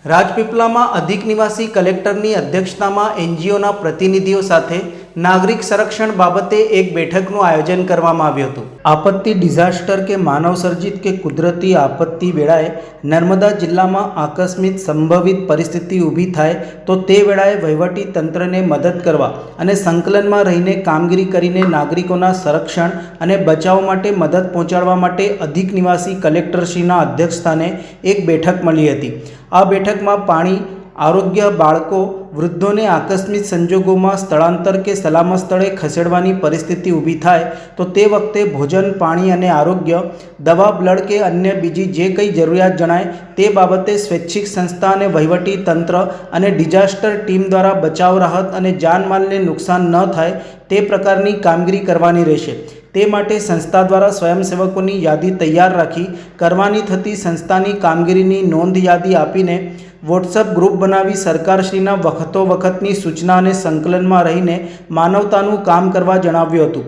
રાજપીપળામાં અધિક નિવાસી કલેક્ટરની અધ્યક્ષતામાં એનજીઓના પ્રતિનિધિઓ સાથે નાગરિક સંરક્ષણ બાબતે એક બેઠકનું આયોજન કરવામાં આવ્યું હતું। આપત્તિ ડિઝાસ્ટર કે માનવસર્જિત કે કુદરતી આપત્તિ વેળાએ નર્મદા જિલ્લામાં આકસ્મિક સંભવિત પરિસ્થિતિ ઊભી થાય તો તે વેળાએ વહીવટી તંત્રને મદદ કરવા અને સંકલનમાં રહીને કામગીરી કરીને નાગરિકોના સંરક્ષણ અને બચાવ માટે મદદ પહોંચાડવા માટે અધિક નિવાસી કલેક્ટરશ્રીના અધ્યક્ષસ્થાને એક બેઠક મળી હતી। આ બેઠકમાં પાણી, આરોગ્ય, બાળકો, વૃદ્ધોને આકસ્મિક સંજોગોમાં સ્થળાંતર કે સલામત સ્થળે ખસેડવાની પરિસ્થિતિ ઊભી થાય તો તે વખતે ભોજન, પાણી અને આરોગ્ય, દવા, બ્લડ કે અન્ય બીજી જે કંઈ જરૂરિયાત જણાય તે બાબતે સ્વૈચ્છિક સંસ્થા અને વહીવટી તંત્ર અને ડિઝાસ્ટર ટીમ દ્વારા બચાવ રાહત અને જાનમાલને નુકસાન ન થાય તે પ્રકારની કામગીરી કરવાની રહેશે। તે માટે સંસ્થા દ્વારા સ્વયંસેવકોની યાદી તૈયાર રાખી કરવાની થતી સંસ્થાની કામગીરીની નોંધ યાદી આપીને વોટ્સઅપ ગ્રુપ બનાવી સરકારશ્રીના વખતોવખતની સૂચના અને સંકલનમાં રહીને માનવતાનું કામ કરવા જણાવ્યું હતું।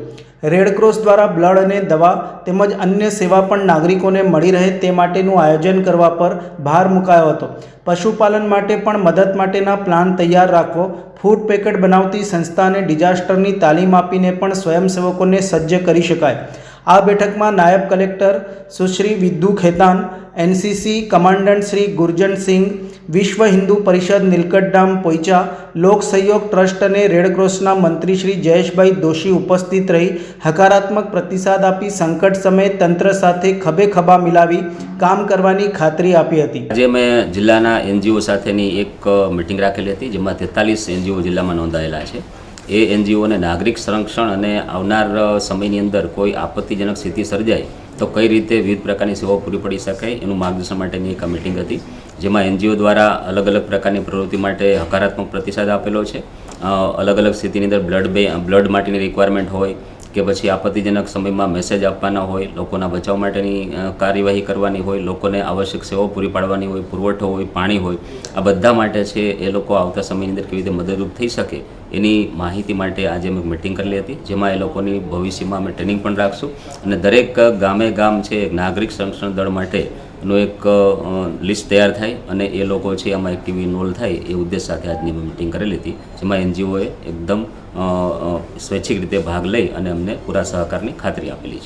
રેડક્રોસ દ્વારા બ્લડ અને દવા તેમજ અન્ય સેવા પણ નાગરિકોને મળી રહે તે માટેનું આયોજન કરવા પર ભાર મુકાયો હતો। પશુપાલન માટે પણ મદદ માટેના પ્લાન તૈયાર રાખવો, ફૂડ પેકેટ બનાવતી સંસ્થા અને ડિઝાસ્ટરની તાલીમ આપીને પણ સ્વયંસેવકોને સજ્જ કરી શકાય। આ બેઠકમાં નાયબ કલેક્ટર સુશ્રી વિદ્દુ ખેતાન, એનસીસી કમાન્ડન્ટ શ્રી ગુરજનસિંહ, વિશ્વ હિન્દુ પરિષદ નીલકંઠધામ પોઈચા, લોક સહયોગ ટ્રસ્ટ અને રેડક્રોસના મંત્રી શ્રી જયેશભાઈ દોશી ઉપસ્થિત રહી હકારાત્મક પ્રતિસાદ આપી સંકટ સમયે તંત્ર સાથે ખભે ખભા મિલાવી કામ કરવાની ખાતરી આપી હતી। આજે મેં જિલ્લાના એનજીઓ સાથેની એક મિટિંગ રાખેલી હતી, જેમાં 43 એનજીઓ જિલ્લામાં નોંધાયેલા છે। એ એનજીઓને નાગરિક સંરક્ષણ અને આવનાર સમયની અંદર કોઈ આપત્તિજનક સ્થિતિ સર્જાય તો કઈ રીતે વિવિધ પ્રકારની સેવાઓ પૂરી પડી શકાય એનું માર્ગદર્શન માટેની એક મિટિંગ હતી, જેમાં એનજીઓ દ્વારા અલગ અલગ પ્રકારની પ્રવૃત્તિ માટે હકારાત્મક પ્રતિસાદ આપેલો છે। અલગ અલગ સ્થિતિની અંદર બ્લડ માટેની રિક્વાયરમેન્ટ હોય કે પછી આપત્તિજનક સમયમાં મેસેજ આપવાના હોય, લોકોના બચાવ માટેની કાર્યવાહી કરવાની હોય, લોકોને આવશ્યક સેવાઓ પૂરી પાડવાની હોય, પુરવઠો હોય, પાણી હોય, આ બધા માટે છે એ લોકો આવતા સમયની અંદર કેવી રીતે મદદરૂપ થઈ શકે એની માહિતી માટે આજે અમે મિટિંગ કરેલી હતી, જેમાં એ લોકોની ભવિષ્યમાં અમે ટ્રેનિંગ પણ રાખશું અને દરેક ગામે ગામ છે નાગરિક સંરક્ષણ દળ માટે નું એક લિસ્ટ તૈયાર થાય અને એ લોકો છે આમાં એક્ટિવ ઇન્વોલ્વ થાય એ ઉદ્દેશ સાથે આજની અમે મિટિંગ કરેલી હતી, જેમાં એનજીઓએ એકદમ સ્વૈચ્છિક રીતે ભાગ લઈ અને અમને પૂરા સહકારની ખાતરી આપેલી છે।